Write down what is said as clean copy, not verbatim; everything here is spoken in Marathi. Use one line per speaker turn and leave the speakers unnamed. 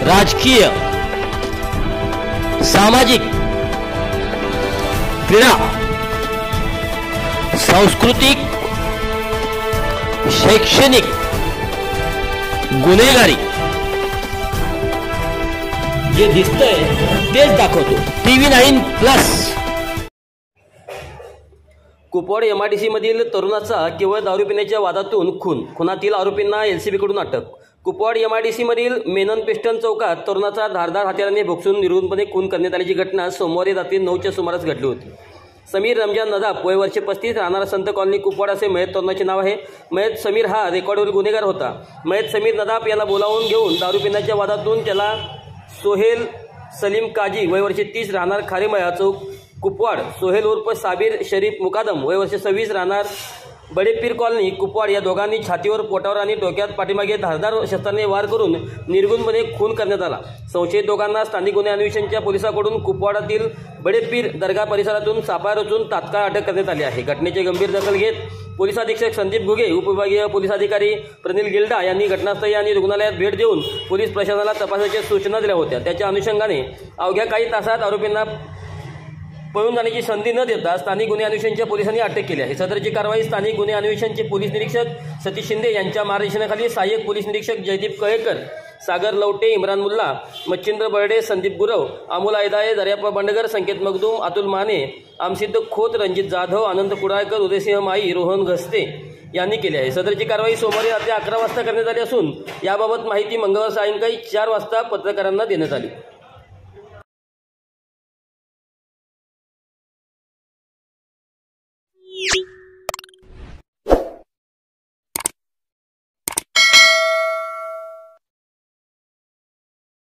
राजकीय, सामाजिक, क्रीडा, सांस्कृतिक, शैक्षणिक, गुन्हेगारी जे दिसतंय तेच दाखवतो TV9+।
कुपवाड MIDC मधील तरुणाचा केवळ दारू पिण्याच्या वादातून खुनातील आरोपींना LCB कडून अटक। कुपवाड MIDC मधील मेनन पेस्टन चौकात तरुणाचा धारदार हत्याराने भोगसून निर्घृणपणे खून करण्यात आल्याची घटना सोमवारी रात्री 9च्या सुमारास घडली होती। समीर रमजान नदाब वय वर्ष 35 राहणारा संत कॉलनी कुपवाड असे मयत तरुणाचे नाव आहे। मयत समीर हा रेकॉर्डवरील गुन्हेगार होता। मयत समीर नदाब याला बोलावून घेऊन दारू पिण्याच्या वादातून त्याला सोहेल सलीम काजी वय वर्ष 30 राहणार खारेमळा चौक कुपवाड, सोहेल उर्फ साबिर शरीफ मुकादम वय वर्ष 26 राहणार बडेपीर कॉलनी कुपवाड या दोघांनी छातीवर, पोटावर आणि डोक्यात पाठीमागे धारदार शस्त्राने वार करून निर्घृणपणे खून करण्यात आला। संशयित दोघांना स्थानिक गुन्हे अन्वेषणच्या पोलिसांकडून कुपवाडातील बडेपीर दर्गा परिसरातून सापळा रचून तात्काळ अटक करण्यात आली आहे। घटनेची गंभीर दखल घेत पोलीस अधीक्षक संदीप घुगे, उपविभागीय पोलीस अधिकारी प्रनिल गिल्डा यांनी घटनास्थळी आणि रुग्णालयात भेट देऊन पोलीस प्रशासनाला तपासाच्या सूचना दिल्या होत्या। त्याच्या अनुषंगाने अवघ्या काही तासात आरोपींना पळून जाण्याची संधी न देता स्थानिक गुन्हे अन्वेषणच्या पोलिसांनी अटक केली आहे। सदरची कारवाई स्थानिक गुन्हे अन्वेषणचे पोलीस निरीक्षक सतीश शिंदे यांच्या मार्गदर्शनाखाली सहाय्यक पोलीस निरीक्षक जयदीप कळेकर, सागर लवटे, इम्रान मुल्ला, मच्छिंद्र बर्डे, संदीप गुरव, अमोल आयदाळे, दर्याप्पा बंडगर, संकेत मगदूम, अतुल माने, आमसिद्ध खोत, रणजित जाधव, आनंद कुडाळकर, उदयसिंह माई, रोहन घस्ते यांनी केली आहे। सदरची कारवाई सोमवारी रात्री 11 वाजता करण्यात आली असून याबाबत माहिती मंगळवार सायंकाळी 4 वाजता पत्रकारांना देण्यात आली।